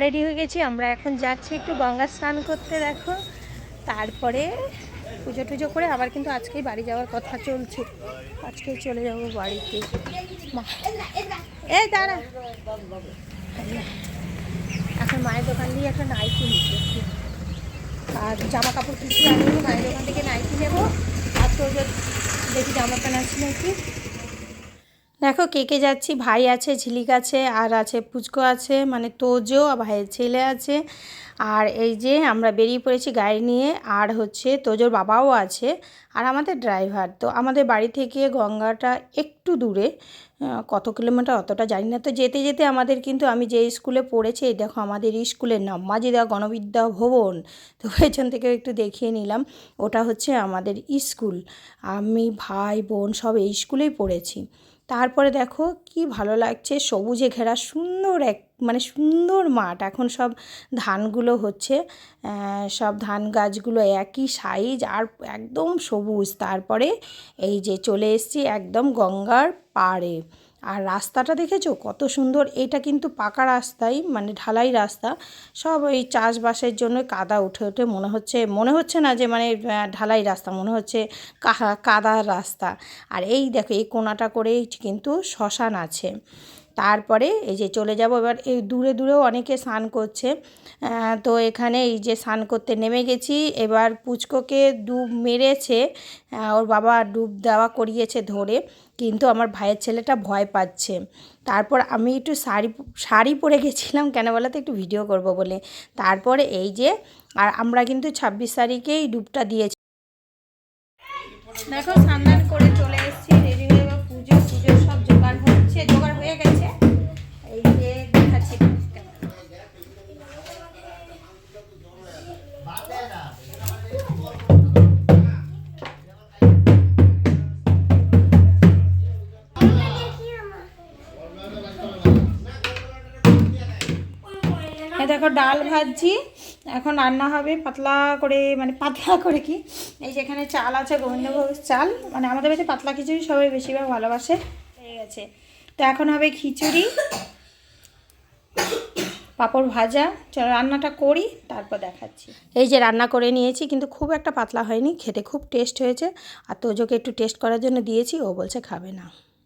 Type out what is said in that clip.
Ready হয়ে গেছি, আমরা এখন যাচ্ছি একটু গঙ্গা স্নান করতে। দেখো, তারপরে পুজো টুজো করে আবার কিন্তু আজকেই বাড়ি যাওয়ার কথা চলছে। আজকেই চলে যাব বাড়িতে। এই দাঁড়া, এখন মায়ের দোকান দিয়ে একটা নাইটি নিচ্ছি আর জামা কাপড় কিছু আনবো। মায়ের দোকান থেকে নাইটি নেবো আর তোজো দেখি জামা প্যান্ট আছে নাকি। দেখো কে কে যাচ্ছি, ভাই আছে, ঝিলিক আছে, আর আছে পুচকো আছে, মানে তোজো, ভাইয়ের ছেলে আছে। আর এই যে আমরা বেরিয়ে পড়েছি গাড়ি নিয়ে, আর হচ্ছে তোজোর বাবাও আছে, আর আমাদের ড্রাইভার। তো আমাদের বাড়ি থেকে গঙ্গাটা একটু দূরে, কত কিলোমিটার অতটা জানি না। তো যেতে যেতে আমাদের কিন্তু, আমি যে স্কুলে পড়েছি, এই দেখো আমাদের স্কুলের নাম মাজিদা গণবিদ্যা ভবন। তো পেছন থেকে একটু দেখিয়ে নিলাম, ওটা হচ্ছে আমাদের স্কুল। আমি ভাই বোন সব এই স্কুলেই পড়েছি। তারপরে দেখো কি ভালো লাগছে, সবুজে ঘেরা সুন্দর এক, মানে সুন্দর মাঠ। এখন সব ধানগুলো হচ্ছে, সব ধান গাছগুলো একই সাইজ আর একদম সবুজ। তারপরে এই যে চলে এসেছি একদম গঙ্গার পাড়ে। আর রাস্তাটা দেখেছো কত সুন্দর। এটা কিন্তু পাকা রাস্তাই, মানে ঢালাই রাস্তা। সব ওই চাষবাসের জন্য কাদা উঠে উঠে মনে হচ্ছে না যে মানে ঢালাই রাস্তা, মনে হচ্ছে কাদার রাস্তা। আর এই দেখো এই কোনাটা করেই কিন্তু শ্মশান আছে। তারপরে এই যে চলে যাব এবার। এই দূরে দূরেও অনেকে স্নান করছে। তো এখানে এই যে স্নান করতে নেমে গেছি। এবার পুচকোকে ডুব মেরেছে, ওর বাবা ডুব দেওয়া করিয়েছে ধরে, কিন্তু আমার ভাইয়ের ছেলেটা ভয় পাচ্ছে। তারপর আমি একটু শাড়ি পরে গেছিলাম, কেন বলো তো, একটু ভিডিও করব বলে। তারপরে এই যে, আর আমরা কিন্তু 26 তারিখেই ডুবটা দিয়েছি। দেখো স্নান করে চলে এসেছি, রেডি হয়ে পুজোর সব জোগাড় হচ্ছে, জোগাড় হয়ে গেছে। এই যে দেখাচ্ছি, দেখো ডাল ভাজছি, এখন রান্না হবে পাতলা করে, মানে পাতলা করে কি, এই যে এখানে চাল আছে, গোবিন্দভোগের চাল, মানে আমাদের বাড়িতে পাতলা খিচুড়ি সবাই বেশিরভাগ ভালোবাসে। হয়ে গেছে, তো এখন হবে খিচুড়ি, পাঁপড় ভাজা। চলো রান্নাটা করি, তারপর দেখাচ্ছি। এই যে রান্না করে নিয়েছি, কিন্তু খুব একটা পাতলা হয়নি, খেতে খুব টেস্ট হয়েছে। আর তোজোকে একটু টেস্ট করার জন্য দিয়েছি, ও বলছে খাবে না।